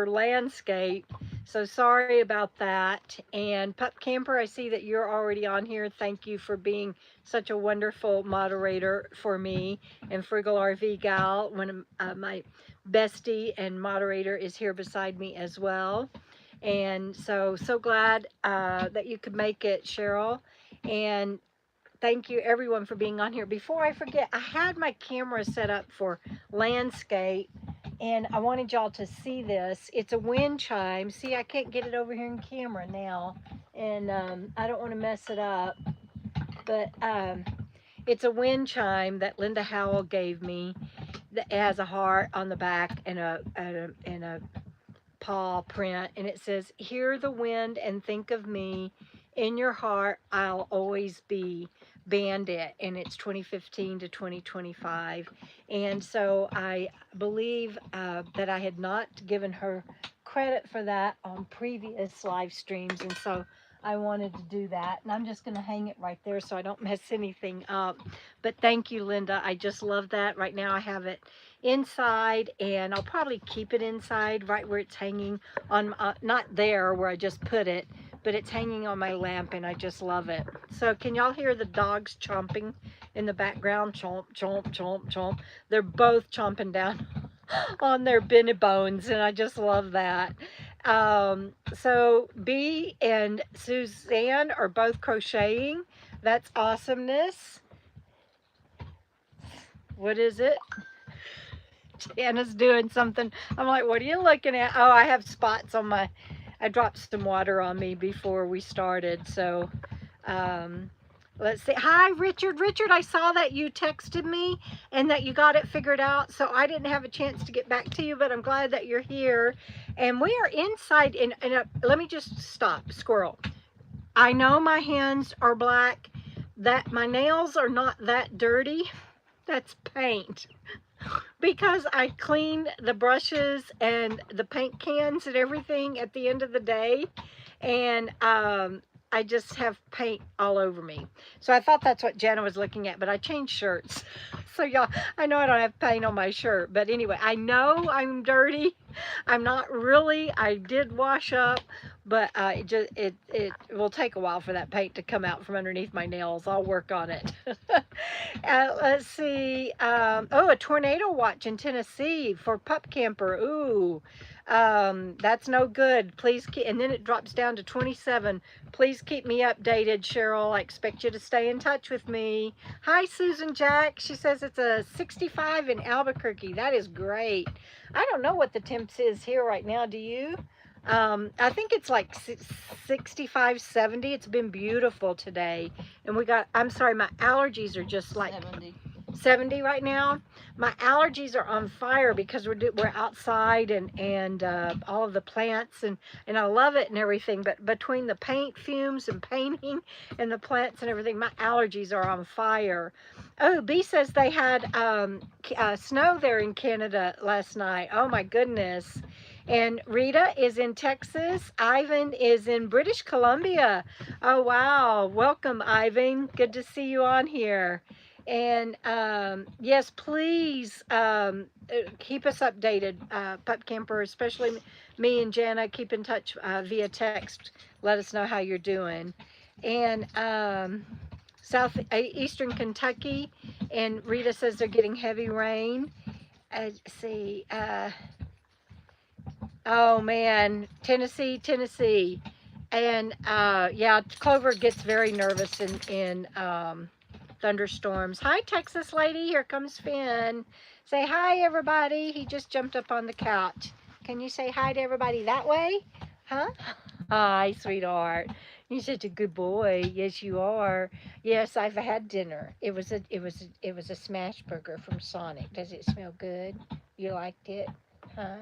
landscape. So sorry about that. And Pup Camper, I see that you're already on here. Thank you for being such a wonderful moderator for me. And Frugal RV Gal, one of my bestie and moderator, is here beside me as well. And so glad that you could make it, Cheryl. And thank you everyone for being on here. Before I forget, I had my camera set up for landscape and I wanted y'all to see this. It's a wind chime. See, I can't get it over here in camera now, and I don't want to mess it up, but it's a wind chime that Linda Howell gave me that has a heart on the back and a paw print, and it says, "Hear the wind and think of me. In your heart, I'll always be." Bandit, and it's 2015 to 2025. And so I believe that I had not given her credit for that on previous live streams, and so I wanted to do that. And I'm just going to hang it right there so I don't mess anything up. But thank you, Linda. I just love that. Right now I have it inside, and I'll probably keep it inside right where it's hanging on, not there where I just put it, but it's hanging on my lamp, and I just love it. So can y'all hear the dogs chomping in the background? Chomp, chomp, chomp, chomp. They're both chomping down on their Benny bones, and I just love that. So B and Suzanne are both crocheting. That's awesomeness. What is it? Jana's doing something. I'm like, what are you looking at? Oh, I have spots on my, I dropped some water on me before we started. So let's see. Hi, Richard. Richard, I saw that you texted me and that you got it figured out. So I didn't have a chance to get back to you, but I'm glad that you're here. And we are inside let me just stop. Squirrel. I know my hands are black, that my nails are not that dirty. That's paint. Because I clean the brushes and the paint cans and everything at the end of the day, and I just have paint all over me. So I thought that's what Jenna was looking at, but I changed shirts. So y'all, I know I don't have paint on my shirt, but anyway, I know I'm dirty. I'm not really. I did wash up, but it will take a while for that paint to come out from underneath my nails. I'll work on it. Let's see. Oh, a tornado watch in Tennessee for Pup Camper. Ooh, that's no good. Please keep, and then it drops down to 27. Please keep me updated, Cheryl. I expect you to stay in touch with me. Hi, Susan Jack. She says it's a 65 in Albuquerque. That is great. I don't know what the temps is here right now. Do you? I think it's like 65, 70. It's been beautiful today. And we got, I'm sorry, my allergies are just like 70 right now. My allergies are on fire because we're outside and all of the plants and I love it and everything. But between the paint fumes and painting and the plants and everything, my allergies are on fire. Oh, B says they had snow there in Canada last night. Oh my goodness. And Rita is in Texas. Ivan is in British Columbia. Oh, wow. Welcome, Ivan. Good to see you on here. And yes, please keep us updated, Pup Camper, especially me and Jana. Keep in touch via text. Let us know how you're doing. And Eastern Kentucky, and Rita says they're getting heavy rain. Let's see. Oh man, Tennessee. And yeah, Clover gets very nervous in thunderstorms. Hi, Texas lady. Here comes Finn. Say hi, everybody. He just jumped up on the couch. Can you say hi to everybody that way? Huh? Hi, sweetheart. You're such a good boy. Yes, you are. Yes, I've had dinner. It was a smash burger from Sonic. Does it smell good? You liked it? Huh?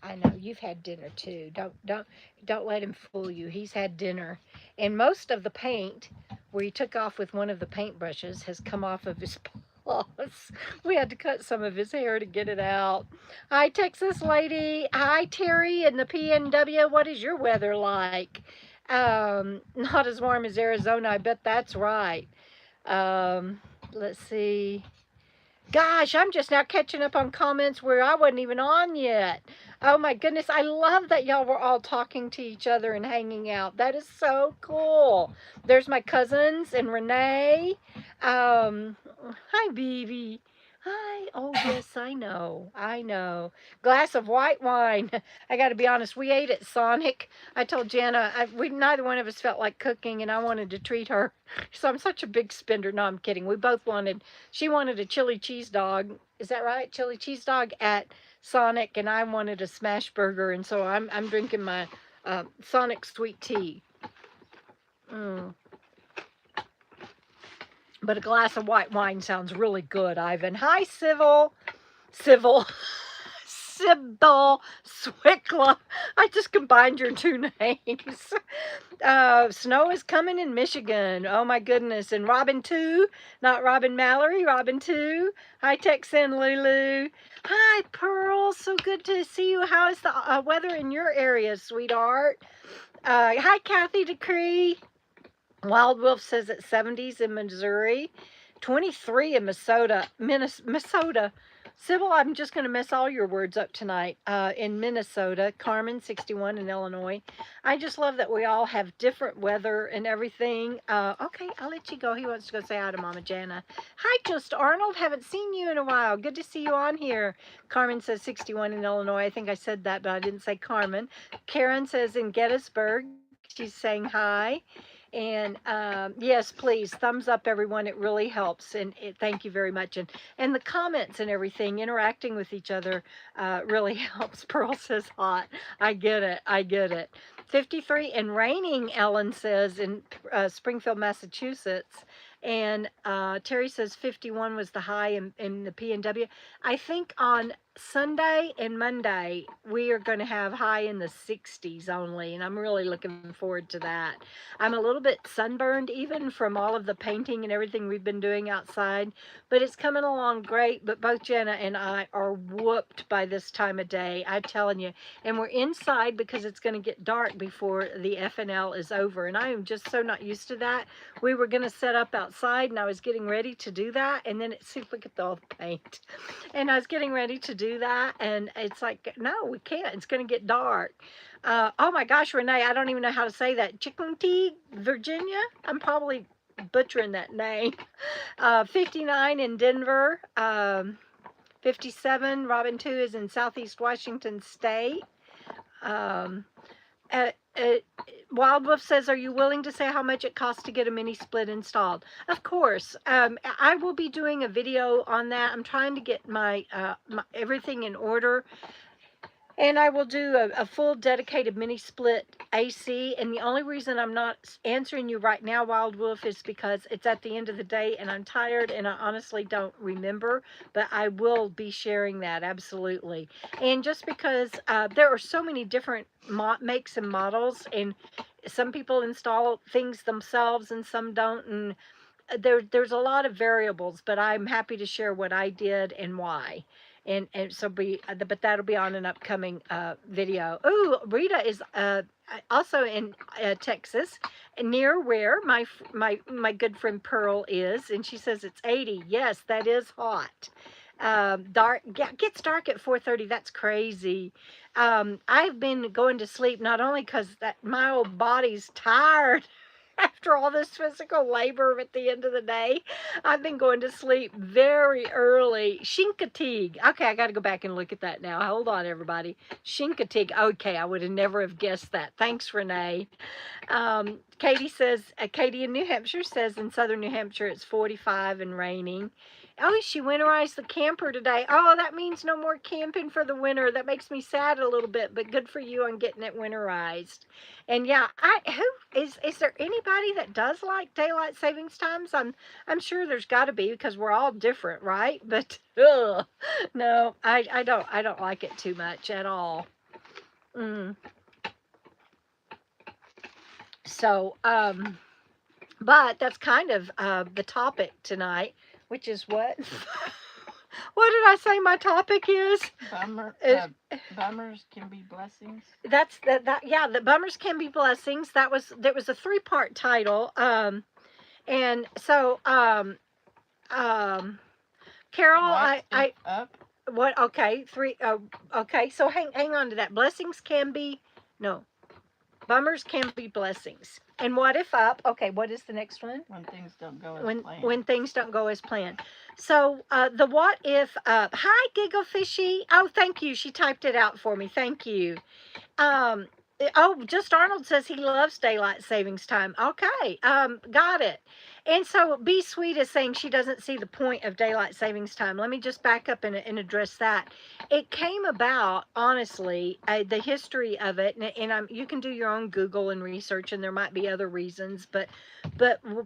I know you've had dinner too. Don't let him fool you. He's had dinner, and most of the paint where he took off with one of the paintbrushes has come off of his paws. We had to cut some of his hair to get it out. Hi, Texas lady. Hi, Terry in the PNW. What is your weather like? Not as warm as Arizona. I bet that's right. Let's see. Gosh, I'm just now catching up on comments where I wasn't even on yet. Oh my goodness, I love that y'all were all talking to each other and hanging out. That is so cool. There's my cousins and Renee. Hi, Vivi. Hi. Oh yes, I know. I know. Glass of white wine. I got to be honest. We ate at Sonic. I told Jana we neither one of us felt like cooking, and I wanted to treat her. So I'm such a big spender. No, I'm kidding. We both wanted. She wanted a chili cheese dog. Is that right? Chili cheese dog at Sonic, and I wanted a smash burger, and so I'm drinking my Sonic sweet tea. Mm. But a glass of white wine sounds really good, Ivan. Hi, Civil, Sybil Swickla. I just combined your two names. Snow is coming in Michigan. Oh my goodness. And Robin 2, not Robin Mallory, Robin 2. Hi, Texan Lulu. Hi, Pearl. So good to see you. How is the weather in your area, sweetheart? Hi, Kathy Decree. Wild Wolf says it's 70s in Missouri, 23 in Minnesota. Sybil, I'm just going to mess all your words up tonight. In Minnesota, Carmen, 61 in Illinois. I just love that we all have different weather and everything. Okay, I'll let you go. He wants to go say hi to Mama Jana. Hi, Just Arnold. Haven't seen you in a while. Good to see you on here. Carmen says 61 in Illinois. I think I said that, but I didn't say Carmen. Karen says in Gettysburg. She's saying hi. And yes, please, thumbs up, everyone. It really helps. And thank you very much. And the comments and everything, interacting with each other really helps. Pearl says hot. I get it. I get it. 53 and raining, Ellen says, in Springfield, Massachusetts. And Terry says 51 was the high in the PNW. I think on Sunday and Monday, we are going to have high in the 60s only. And I'm really looking forward to that. I'm a little bit sunburned even from all of the painting and everything we've been doing outside, but it's coming along great. But both Jenna and I are whooped by this time of day, I'm telling you. And we're inside because it's going to get dark before the FNL is over. And I am just so not used to that. We were going to set up outside and I was getting ready to do that. And then see, look at all the paint. And I was getting ready to do that. And it's like, no, we can't. It's going to get dark. Oh my gosh, Renee, I don't even know how to say that. Chickenty, Virginia? I'm probably butchering that name. 59 in Denver. 57, Robin 2 is in Southeast Washington State. Um, uh, uh, Wild Wolf says, are you willing to say how much it costs to get a mini split installed? Of course. I will be doing a video on that. I'm trying to get my everything in order. And I will do a full dedicated mini split AC. And the only reason I'm not answering you right now, Wild Wolf, is because it's at the end of the day and I'm tired and I honestly don't remember. But I will be sharing that, absolutely. And just because there are so many different makes and models, and some people install things themselves and some don't. And there's a lot of variables, but I'm happy to share what I did and why. And so but that'll be on an upcoming video. Oh, Rita is also in Texas, near where my good friend Pearl is, and she says it's 80. Yes, that is hot. Dark, yeah, it gets dark at 4:30. That's crazy. I've been going to sleep not only because that my old body's tired after all this physical labor at the end of the day. I've been going to sleep very early. Shinkatig. Okay, I got to go back and look at that now. Hold on, everybody. Shinkatig. Okay, I would have never have guessed that. Thanks, Renee. Katie says, Katie in New Hampshire says in southern New Hampshire it's 45 and raining. Oh, she winterized the camper today. Oh, that means no more camping for the winter. That makes me sad a little bit, but good for you on getting it winterized. And yeah, who is there anybody that does like daylight savings times? I'm sure there's got to be because we're all different, right? But no, I don't like it too much at all. So but that's kind of the topic tonight, which is what? What did I say my topic is? Bummers can be blessings. That's that yeah, the bummers can be blessings. There was a 3-part title. And so Carol, What? Up? What? Okay, three. Okay, so hang on to that. Blessings can be no. Bummers can be blessings. And what if up? Okay, what is the next one? When things don't go as When planned. things don't go as planned. So the what if up. Hi, Giggle Fishy. Oh, thank you. She typed it out for me. Thank you. Um, oh, just Arnold says he loves daylight savings time. Okay, got it. And so Be Sweet is saying she doesn't see the point of daylight savings time. Let me just back up and address that. It came about, honestly, the history of it, and you can do your own Google and research, and there might be other reasons, but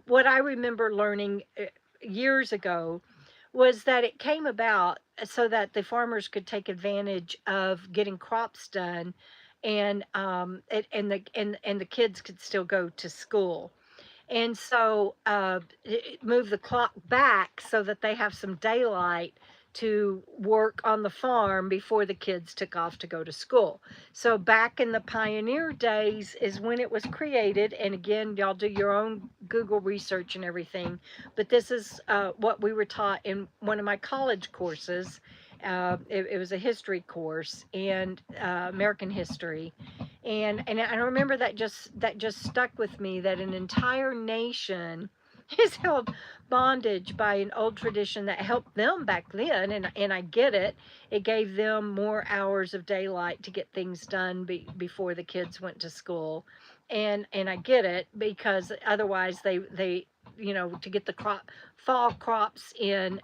what I remember learning years ago was that it came about so that the farmers could take advantage of getting crops done and the kids could still go to school. And so move the clock back so that they have some daylight to work on the farm before the kids took off to go to school. So back in the pioneer days is when it was created. And again, y'all do your own Google research and everything. But this is what we were taught in one of my college courses. It was a history course and American history, and I remember that just stuck with me that an entire nation is held bondage by an old tradition that helped them back then, and I get it. It gave them more hours of daylight to get things done before the kids went to school, and I get it because otherwise they to get the fall crops in,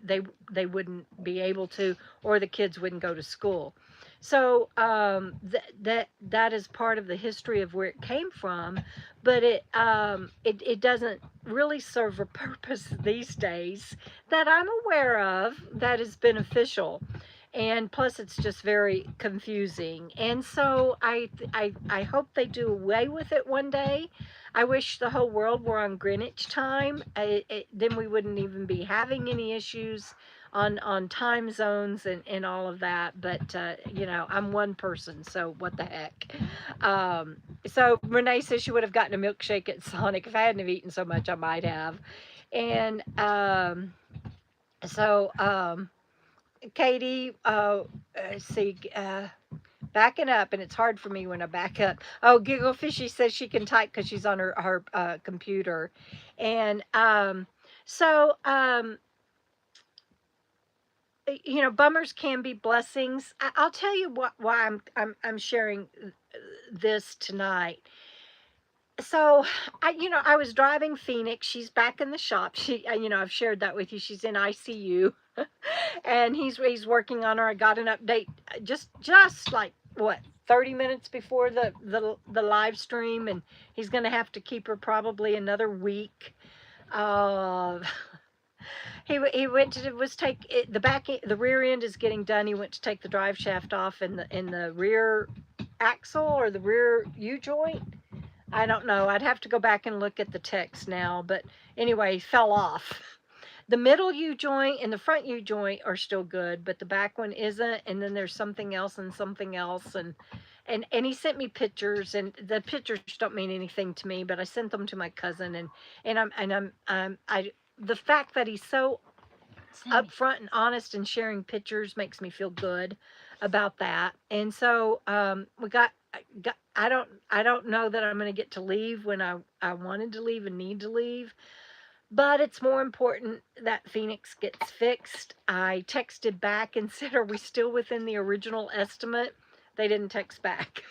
they wouldn't be able to, or the kids wouldn't go to school. So that is part of the history of where it came from, but it doesn't really serve a purpose these days that I'm aware of that is beneficial. And plus, it's just very confusing. And so I hope they do away with it one day. I wish the whole world were on Greenwich time. Then we wouldn't even be having any issues on time zones and all of that. But I'm one person, so what the heck. So Renee says she would have gotten a milkshake at Sonic. If I hadn't have eaten so much, I might have. And so Katie, see, backing up, and it's hard for me when I back up. Oh, Giggle Fishy says she can type because she's on her computer, and so bummers can be blessings. I'll tell you why I'm sharing this tonight. So I was driving Phoenix. She's back in the shop. I've shared that with you. She's in ICU, and he's working on her. I got an update just like what 30 minutes before the live stream, and he's going to have to keep her probably another week. Uh, he went to was take it, the rear end is getting done. He went to take the drive shaft off in the rear axle or the rear U joint. I don't know. I'd have to go back and look at the text now, but anyway, fell off. The middle U joint and the front U joint are still good, but the back one isn't. And then there's something else and something else, and he sent me pictures, and the pictures don't mean anything to me, but I sent them to my cousin, and the fact that he's so upfront and honest and sharing pictures makes me feel good about that. And so I don't know that I'm going to get to leave when I wanted to leave and need to leave, but it's more important that Phoenix gets fixed. I texted back and said, "Are we still within the original estimate?" They didn't text back.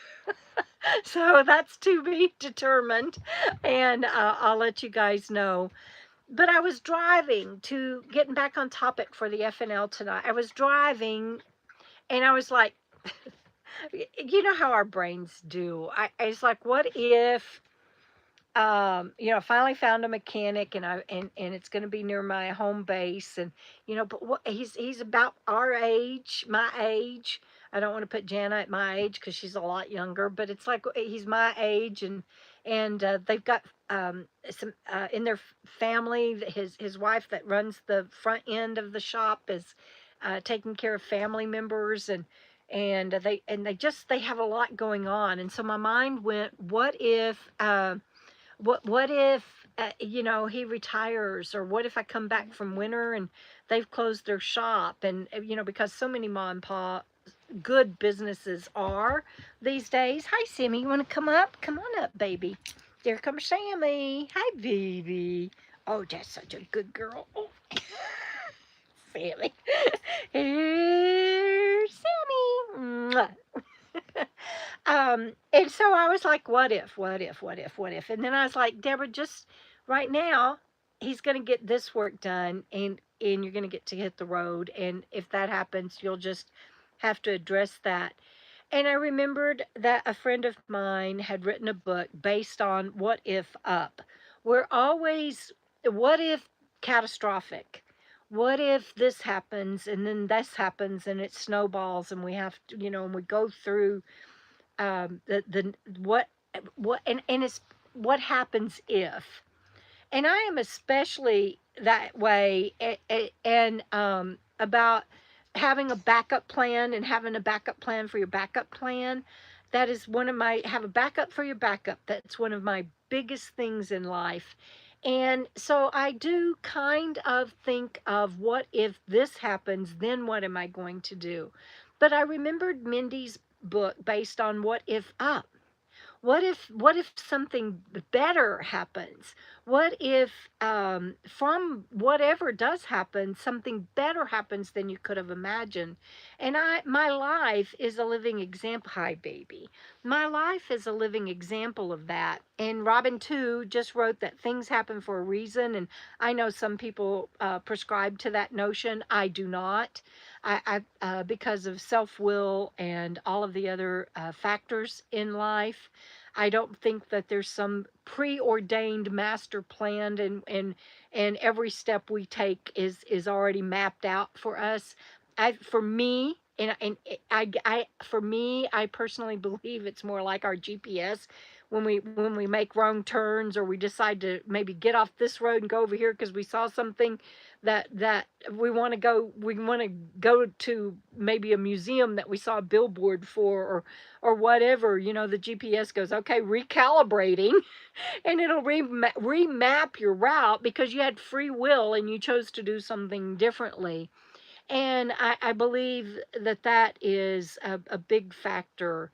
So that's to be determined, and I'll let you guys know. But I was driving to getting back on topic for the FNL tonight. I was driving and I was like, you know how our brains do. I was like, what if, I finally found a mechanic and it's going to be near my home base, and but what he's about our age, my age. I don't want to put Jana at my age because she's a lot younger, but it's like he's my age, and they've got some in their family. His wife that runs the front end of the shop is taking care of family members, and they have a lot going on, and so my mind went, what if he retires, or what if I come back from winter and they've closed their shop, and because so many mom and pop good businesses are these days. Hi, Sammy. You want to come up? Come on up, baby. There comes Sammy. Hi, baby. Oh, that's such a good girl. Oh, Sammy. Here's Sammy. Mwah. And so I was like, what if, what if, what if, what if? And then I was like, Deborah, just right now, he's going to get this work done, and you're going to get to hit the road. And if that happens, you'll just have to address that. And I remembered that a friend of mine had written a book based on what if up. We're always, what if catastrophic? What if this happens and then this happens and it snowballs and we have to, and we go through the what and it's what happens if. And I am especially that way, and about having a backup plan and having a backup plan for your backup plan. That is one of my, have a backup for your backup. That's one of my biggest things in life. And so I do kind of think of, what if this happens, then what am I going to do? But I remembered Mindy's book based on what if up. What if something better happens? What if, from whatever does happen, something better happens than you could have imagined? And my life is a living example. Hi, baby. My life is a living example of that. And Robin too just wrote that things happen for a reason. And I know some people prescribe to that notion. I do not. Because of self will and all of the other factors in life. I don't think that there's some preordained master plan, and every step we take is already mapped out for us. For me, for me, I personally believe it's more like our GPS. When we make wrong turns, or we decide to maybe get off this road and go over here because we saw something that we want to go to, maybe a museum that we saw a billboard for, or whatever, the GPS goes, okay, recalibrating, and it'll remap your route because you had free will and you chose to do something differently. And I believe that is a big factor,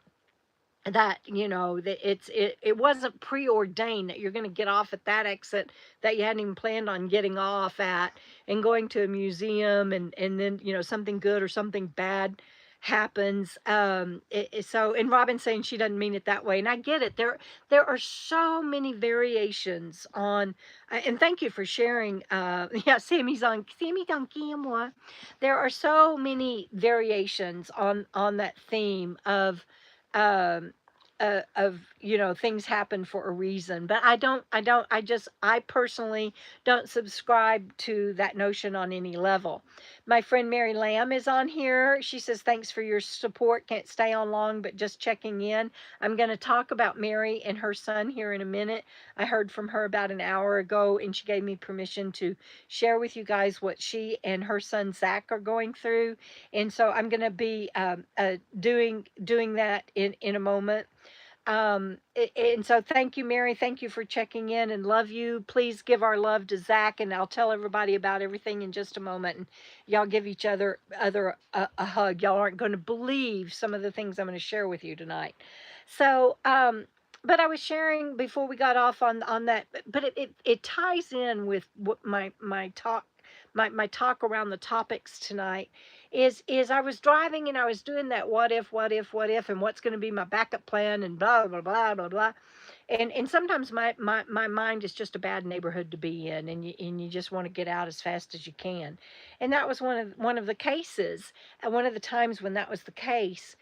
that that it wasn't preordained that you're going to get off at that exit that you hadn't even planned on getting off at, and going to a museum, and then something good or something bad happens. So, and Robin's saying she doesn't mean it that way, and I get it. There are so many variations on, and thank you for sharing. Yeah, Sammy's on camera. There are so many variations on that theme of, um things happen for a reason. But I personally don't subscribe to that notion on any level. My friend Mary Lamb is on here. She says, thanks for your support, can't stay on long, but just checking in. I'm going to talk about Mary and her son here in a minute. I heard from her about an hour ago, and she gave me permission to share with you guys what she and her son Zach are going through. And so I'm going to be doing that in a moment. And so thank you, Mary. Thank you for checking in, and love you. Please give our love to Zach, and I'll tell everybody about everything in just a moment. And y'all give each other a hug. Y'all aren't going to believe some of the things I'm going to share with you tonight. So, but I was sharing before we got off on that, but it ties in with what my talk, my talk around the topics tonight is I was driving and I was doing that what if, what if, what if, and what's going to be my backup plan, and blah blah blah blah blah. And sometimes my mind is just a bad neighborhood to be in, and you just want to get out as fast as you can. And that was one of the cases, and one of the times when that was the case.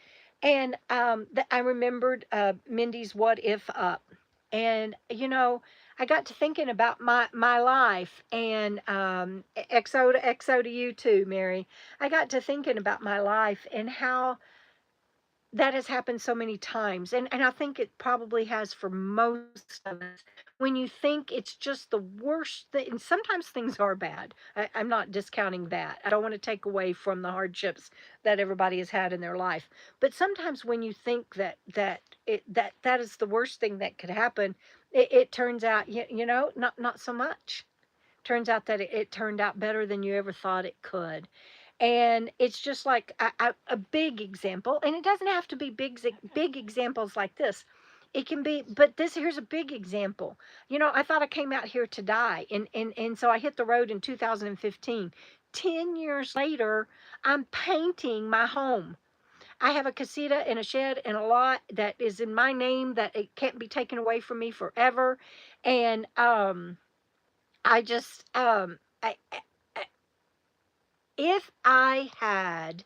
And I remembered Mindy's what if up. And I got to thinking about my life, and XO to you too, Mary. I got to thinking about my life and how that has happened so many times, and I think it probably has for most of us. When you think it's just the worst thing, and sometimes things are bad. I'm not discounting that. I don't want to take away from the hardships that everybody has had in their life. But sometimes when you think that is the worst thing that could happen, it turns out, not so much. Turns out that it turned out better than you ever thought it could. And it's just like a big example, and it doesn't have to be big examples like this. It can be, but this here's a big example. I thought I came out here to die, and so I hit the road in 2015. 10 years later, I'm painting my home. I have a casita and a shed and a lot that is in my name that it can't be taken away from me forever. And I just I- if I had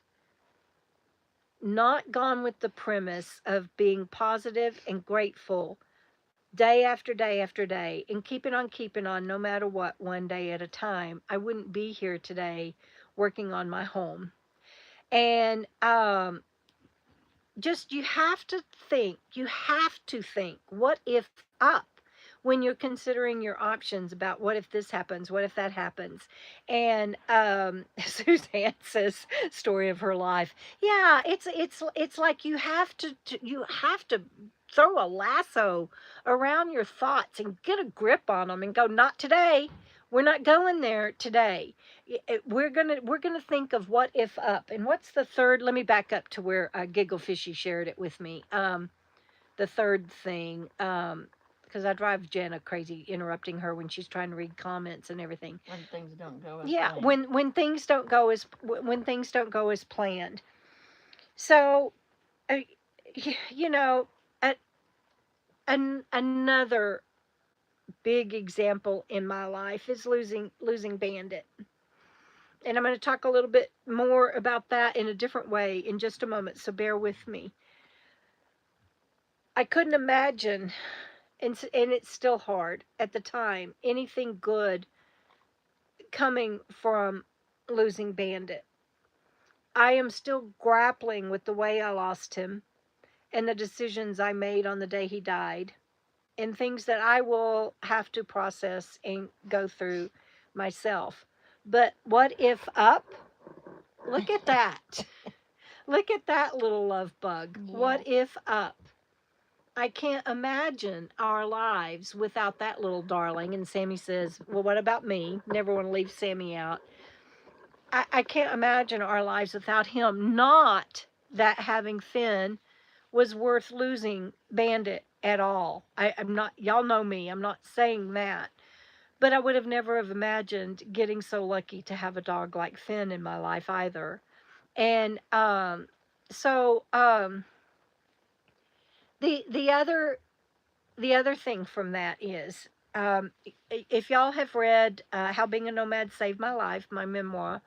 not gone with the premise of being positive and grateful day after day after day and keeping on no matter what, one day at a time, I wouldn't be here today working on my home. And just you have to think what if up when you're considering your options about what if this happens, what if that happens. And Suzanne says story of her life. Yeah, it's like you have to throw a lasso around your thoughts and get a grip on them and go, not today. We're not going there today. We're gonna think of what if up. And what's the third? Let me back up to where Giggle Fishy shared it with me. The third thing, because I drive Jenna crazy interrupting her when she's trying to read comments and everything. When things don't go as Yeah, planned. when things don't go as planned. So, uh, you know, a, another big example in my life is losing Bandit. And I'm going to talk a little bit more about that in a different way in just a moment, so bear with me. I couldn't imagine, and it's still hard at the time, anything good coming from losing Bandit. I am still grappling with the way I lost him and the decisions I made on the day he died, and things that I will have to process and go through myself. But what if up? Look at that. Look at that little love bug. Yeah. What if up? I can't imagine our lives without that little darling. And Sammy says, well, what about me? Never want to leave Sammy out. I can't imagine our lives without him. Not that having Finn was worth losing Bandit at all. I'm not, y'all know me, I'm not saying that. But I would have never have imagined getting so lucky to have a dog like Finn in my life either. And so the other thing from that is, if y'all have read How Being a Nomad Saved My Life, my memoir,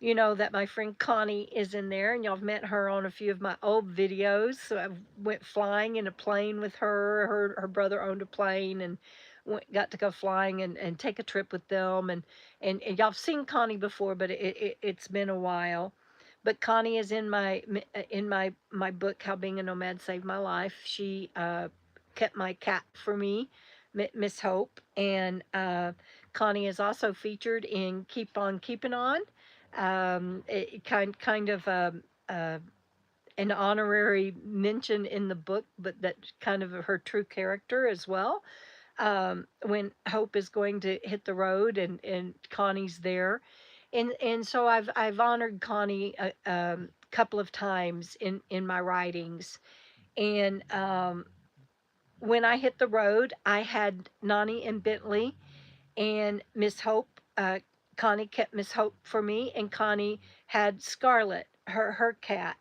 you know that my friend Connie is in there, and y'all have met her on a few of my old videos. So I went flying in a plane with her. Her brother owned a plane, and got to go flying and take a trip with them. And y'all have seen Connie before, but it's been a while. But Connie is in my book, How Being a Nomad Saved My Life. She kept my cat for me, Miss Hope, and Connie is also featured in Keep On Keeping On, kind of an honorary mention in the book, but that's kind of her true character as well. When Hope is going to hit the road, and Connie's there, and so I've honored Connie a couple of times in my writings. And when I hit the road, I had Nani and Bentley and Miss Hope. Connie kept Miss Hope for me, and Connie had Scarlet, her cat.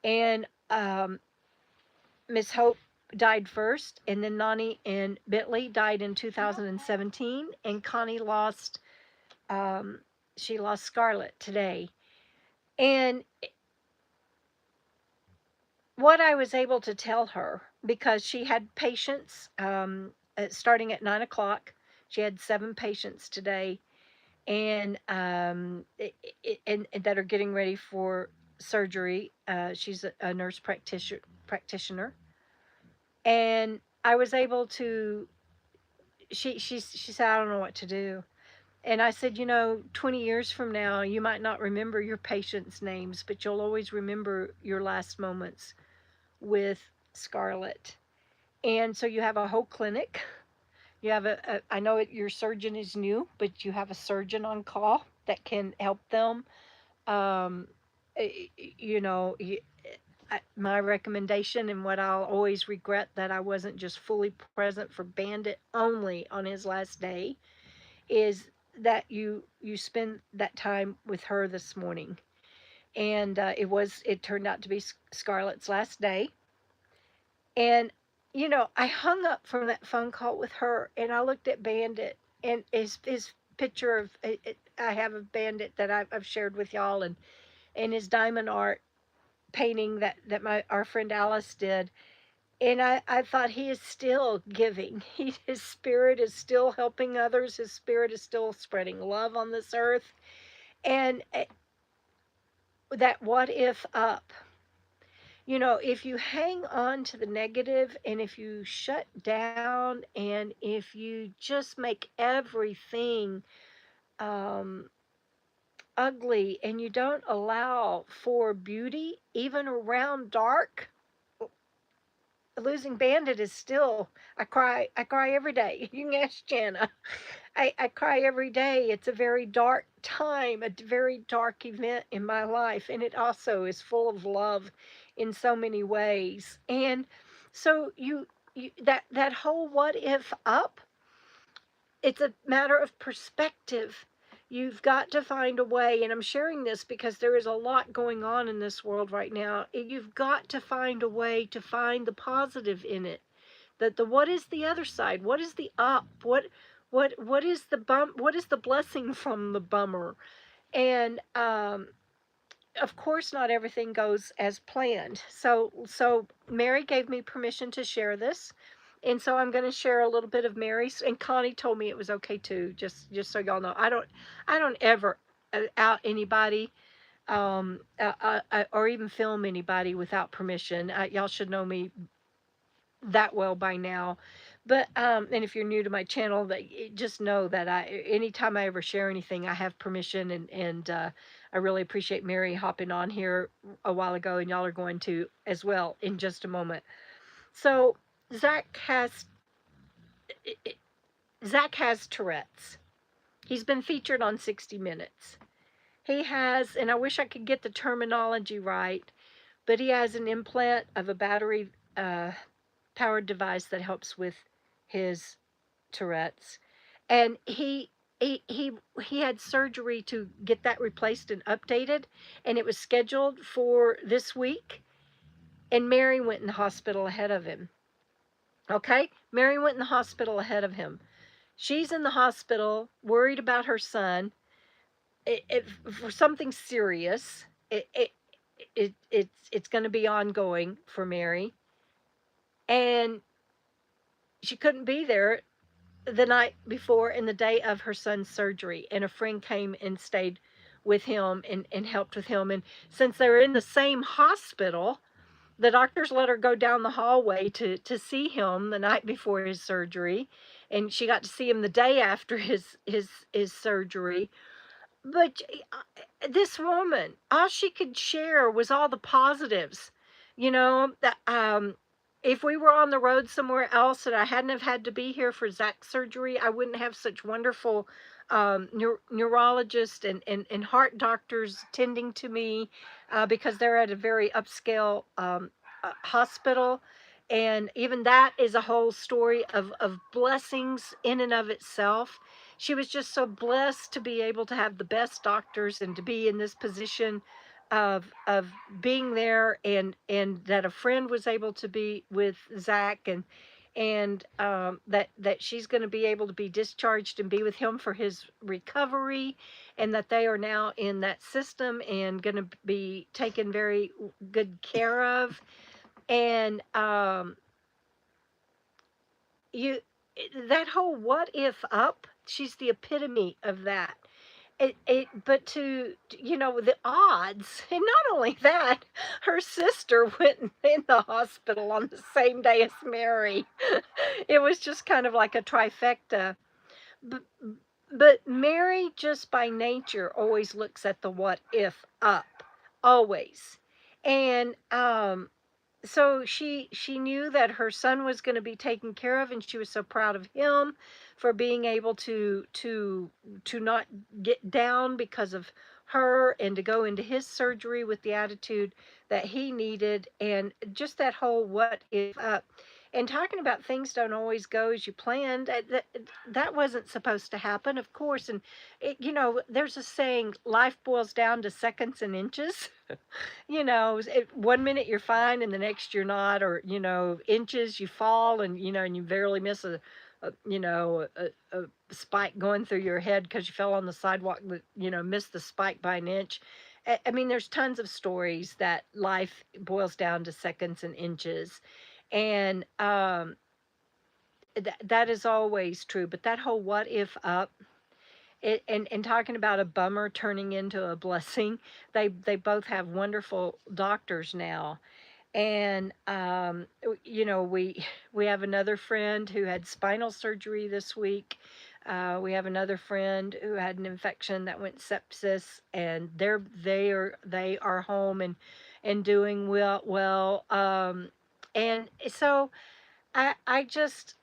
And Miss Hope died first, and then Nani and Bentley died in 2017, and Connie lost she lost Scarlet today. And what I was able to tell her, because she had patients starting at 9 o'clock, she had 7 patients today, and and that are getting ready for surgery. She's a nurse practitioner, and I was able to. She said, I don't know what to do. And I said, 20 years from now, you might not remember your patients' names, but you'll always remember your last moments with Scarlett. And so you have a whole clinic. You have I know your surgeon is new, but you have a surgeon on call that can help them. Um, you know, my recommendation and what I'll always regret that I wasn't just fully present for Bandit only on his last day is that you spend that time with her this morning. And it turned out to be Scarlett's last day. And I hung up from that phone call with her, and I looked at Bandit, and his picture of I have a Bandit that I've shared with y'all, and his diamond art painting that my our friend Alice did. And I thought he is still giving. His spirit is still helping others. His spirit is still spreading love on this earth. And that what if up, if you hang on to the negative, and if you shut down, and if you just make everything um, ugly, and you don't allow for beauty even around dark, losing Bandit is still, I cry every day. You can ask Jana. I cry every day. It's a very dark time, a very dark event in my life, and it also is full of love in so many ways. And so that whole what if up, it's a matter of perspective. You've got to find a way, and I'm sharing this because there is a lot going on in this world right now. You've got to find a way to find the positive in it. That the what is the other side? What is the up? What is the what is the blessing from the bummer? And of course not everything goes as planned. So Mary gave me permission to share this. And so I'm going to share a little bit of Mary's, and Connie told me it was okay too. Just so y'all know, I don't ever out anybody or even film anybody without permission. Y'all should know me that well by now. But and if you're new to my channel, that just know that anytime I ever share anything, I have permission, and I really appreciate Mary hopping on here a while ago, and y'all are going to as well in just a moment. So Zach has Zach has Tourette's. He's been featured on 60 Minutes. He has, and I wish I could get the terminology right, but he has an implant of a battery powered device that helps with his Tourette's. And he had surgery to get that replaced and updated, and it was scheduled for this week. And Mary went in the hospital ahead of him. Okay? Mary went in the hospital ahead of him. She's in the hospital, worried about her son, for something serious. It's going to be ongoing for Mary, and she couldn't be there the night before and the day of her son's surgery. And a friend came and stayed with him and helped with him. And since they were in the same hospital, the doctors let her go down the hallway to see him the night before his surgery. And she got to see him the day after his surgery. But this woman, all she could share was all the positives. That if we were on the road somewhere else and I hadn't have had to be here for Zach's surgery, I wouldn't have such wonderful neurologists and heart doctors tending to me because they're at a very upscale hospital. And even that is a whole story of blessings in and of itself. She was just so blessed to be able to have the best doctors and to be in this position of being there, and that a friend was able to be with Zach, and that she's going to be able to be discharged and be with him for his recovery, and that they are now in that system and going to be taken very good care of. And you that whole what if up, she's the epitome of that. But the odds, and not only that, her sister went in the hospital on the same day as Mary. It was just kind of like a trifecta. But, but Mary, just by nature, always looks at the what if up, always. And so she knew that her son was going to be taken care of, and she was so proud of him for being able to not get down because of her, and to go into his surgery with the attitude that he needed, and just that whole what if and talking about things don't always go as you planned. That wasn't supposed to happen, of course. And there's a saying, life boils down to seconds and inches. One minute you're fine and the next you're not, or inches you fall, and and you barely miss a spike going through your head because you fell on the sidewalk, but missed the spike by an inch. I mean, there's tons of stories that life boils down to seconds and inches, and that is always true. But that whole what if up, and talking about a bummer turning into a blessing, they both have wonderful doctors now. And we have another friend who had spinal surgery this week. We have another friend who had an infection that went sepsis, and they are home and doing well. And so I just,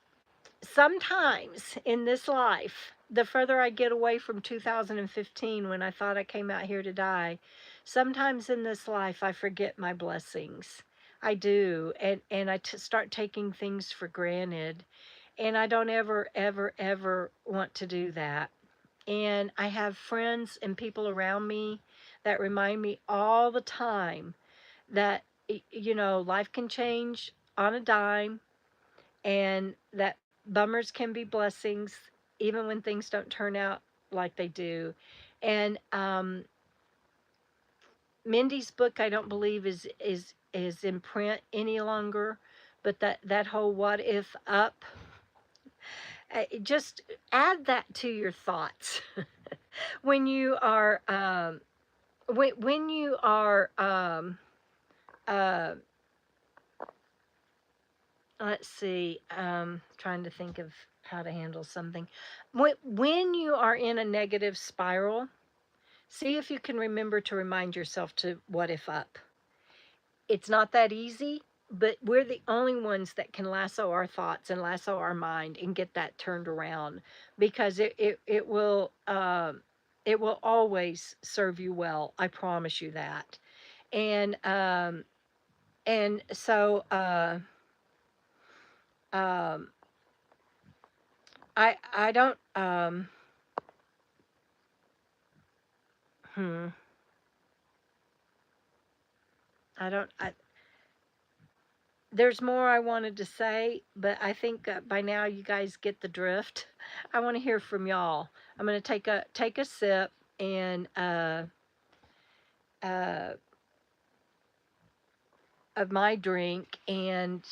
sometimes in this life, the further I get away from 2015, when I thought I came out here to die, sometimes in this life I forget my blessings. I do, and start taking things for granted, and I don't ever, ever, ever want to do that. And I have friends and people around me that remind me all the time that life can change on a dime, and that bummers can be blessings even when things don't turn out like they do. And Mindy's book, I don't believe is in print any longer, but that whole what if up, just add that to your thoughts when you are when you are uh let's see, trying to think of how to handle something. When you are in a negative spiral, see if you can remember to remind yourself to what if up. It's not that easy, but we're the only ones that can lasso our thoughts and lasso our mind and get that turned around, because it will always serve you well. I promise you that. And so um I don't hmm I don't I there's more I wanted to say, but I think by now you guys get the drift. I want to hear from y'all. I'm going to take a sip and uh of my drink, and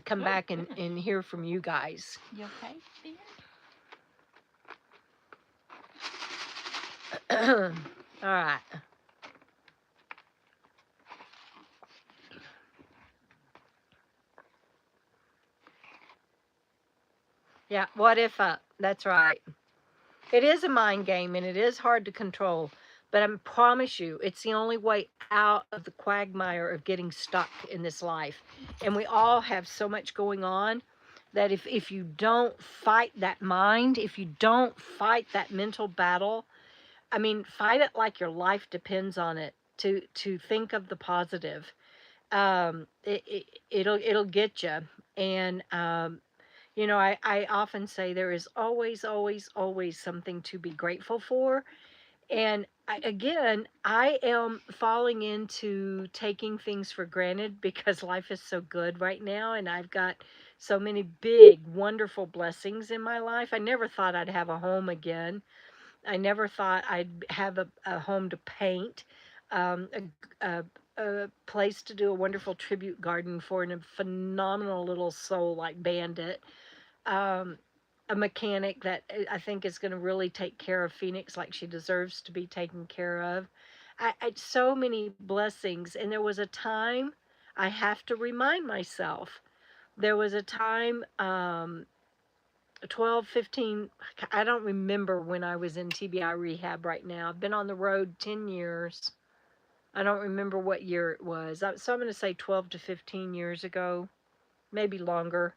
come back and hear from you guys. You okay, dear? All right. Yeah, what if that's right. It is a mind game, and it is hard to control, but I promise you, it's the only way out of the quagmire of getting stuck in this life. And we all have so much going on that if you don't fight that mind, if you don't fight that mental battle, I mean, fight it like your life depends on it, to think of the positive. It'll get you. And I often say there is always, always, always something to be grateful for. And again, I am falling into taking things for granted because life is so good right now. And I've got so many big, wonderful blessings in my life. I never thought I'd have a home again. I never thought I'd have a home to paint, a place to do a wonderful tribute garden for, and a phenomenal little soul like Bandit, um, a mechanic that I think is going to really take care of Phoenix like she deserves to be taken care of. So many blessings. And there was a time, I have to remind myself, there was a time 12, 15. I don't remember when I was in TBI rehab right now. I've been on the road 10 years. I don't remember what year it was. So I'm going to say 12 to 15 years ago, maybe longer,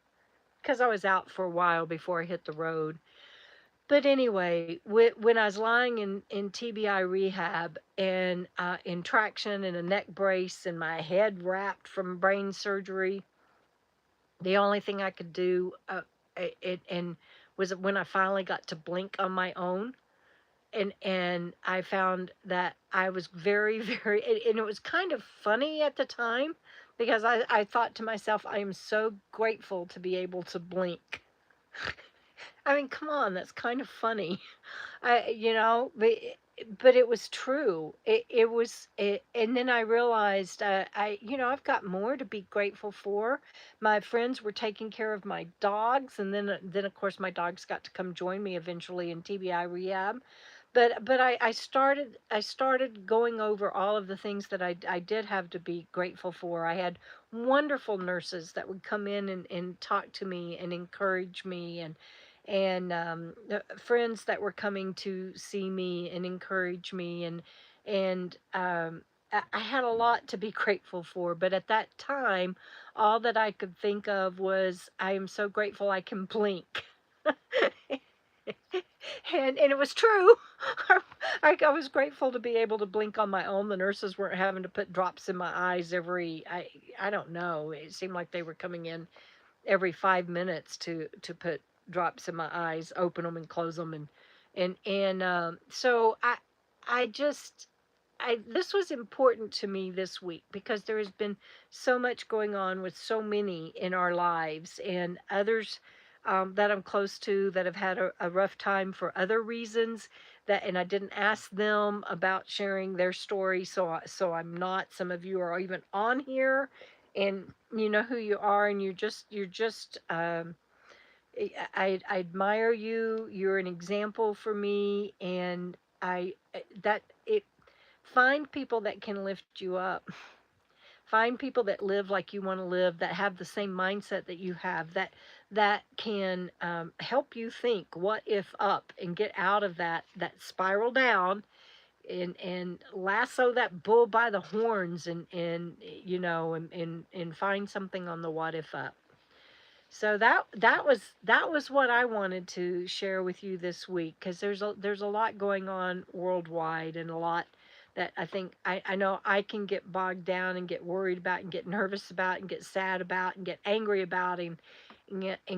because I was out for a while before I hit the road. But anyway, when I was lying in TBI rehab and in traction and a neck brace and my head wrapped from brain surgery, the only thing I could do and was when I finally got to blink on my own. And I found that I was very, very, and it was kind of funny at the time because I thought to myself, I am so grateful to be able to blink. I mean, come on, that's kind of funny. But it was true. It was, and then I realized, I've got more to be grateful for. My friends were taking care of my dogs, and then of course my dogs got to come join me eventually in TBI rehab. But I started going over all of the things that I did have to be grateful for. I had wonderful nurses that would come in and talk to me and encourage me, and friends that were coming to see me and encourage me, and I had a lot to be grateful for. But at that time, all that I could think of was, I am so grateful I can blink. And it was true. I was grateful to be able to blink on my own. The nurses weren't having to put drops in my eyes I don't know. It seemed like they were coming in every 5 minutes to put drops in my eyes, open them and close them, and so I just I this was important to me this week because there has been so much going on with so many in our lives, and others that I'm close to that have had a rough time for other reasons, and I didn't ask them about sharing their story, so I'm not. Some of you are even on here, and you know who you are, and you're just I admire you. You're an example for me, and I that it find people that can lift you up. Find people that live like you want to live, that have the same mindset that you have, that can help you think what if up and get out of that spiral down, and lasso that bull by the horns, and find something on the what if up. So that was what I wanted to share with you this week, because there's a lot going on worldwide, and a lot that I know I can get bogged down and get worried about and get nervous about and get sad about and get angry about, and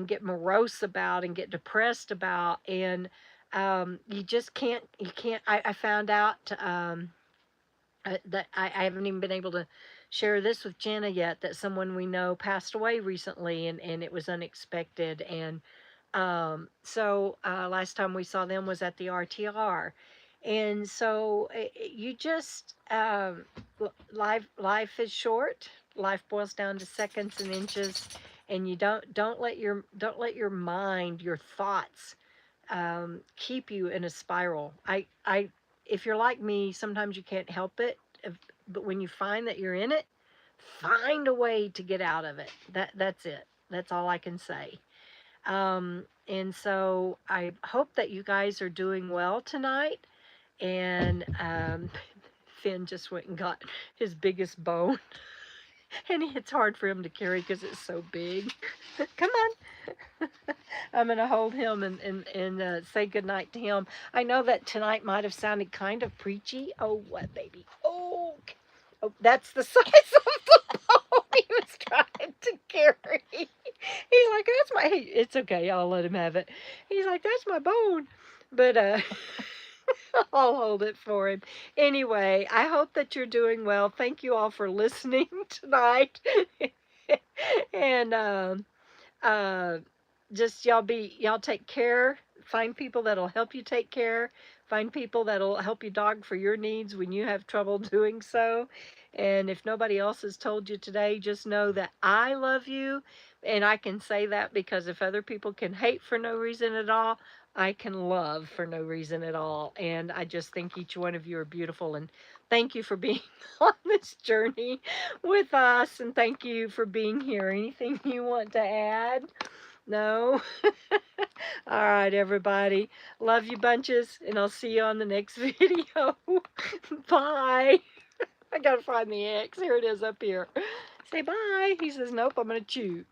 get morose about and get depressed about, and you can't. I found out that I haven't even been able to share this with Jenna yet, that someone we know passed away recently, and it was unexpected. And last time we saw them was at the RTR. And so you just life is short. Life boils down to seconds and inches, and you don't let your mind, your thoughts, keep you in a spiral. If you're like me, sometimes you can't help it, but when you find that you're in it, find a way to get out of it. That's it. That's all I can say. And so I hope that you guys are doing well tonight. And Finn just went and got his biggest bone, and it's hard for him to carry because it's so big. Come on. I'm going to hold him and say goodnight to him. I know that tonight might have sounded kind of preachy. Oh, what, baby? Oh, oh, that's the size of the bone he was trying to carry. He's like, that's my, hey, it's okay. I'll let him have it. He's like, that's my bone. But, I'll hold it for him. Anyway, I hope that you're doing well. Thank you all for listening tonight. And, uh, just y'all take care. Find people that'll help you take care. Find people that'll help you dog for your needs when you have trouble doing so. And if nobody else has told you today, just know that I love you. And I can say that because if other people can hate for no reason at all, I can love for no reason at all. And I just think each one of you are beautiful. And thank you for being on this journey with us. And thank you for being here. Anything you want to add No. All right, everybody. Love you bunches, and I'll see you on the next video. Bye. I gotta find the X. Here it is up here. Say bye. He says, nope, I'm gonna chew.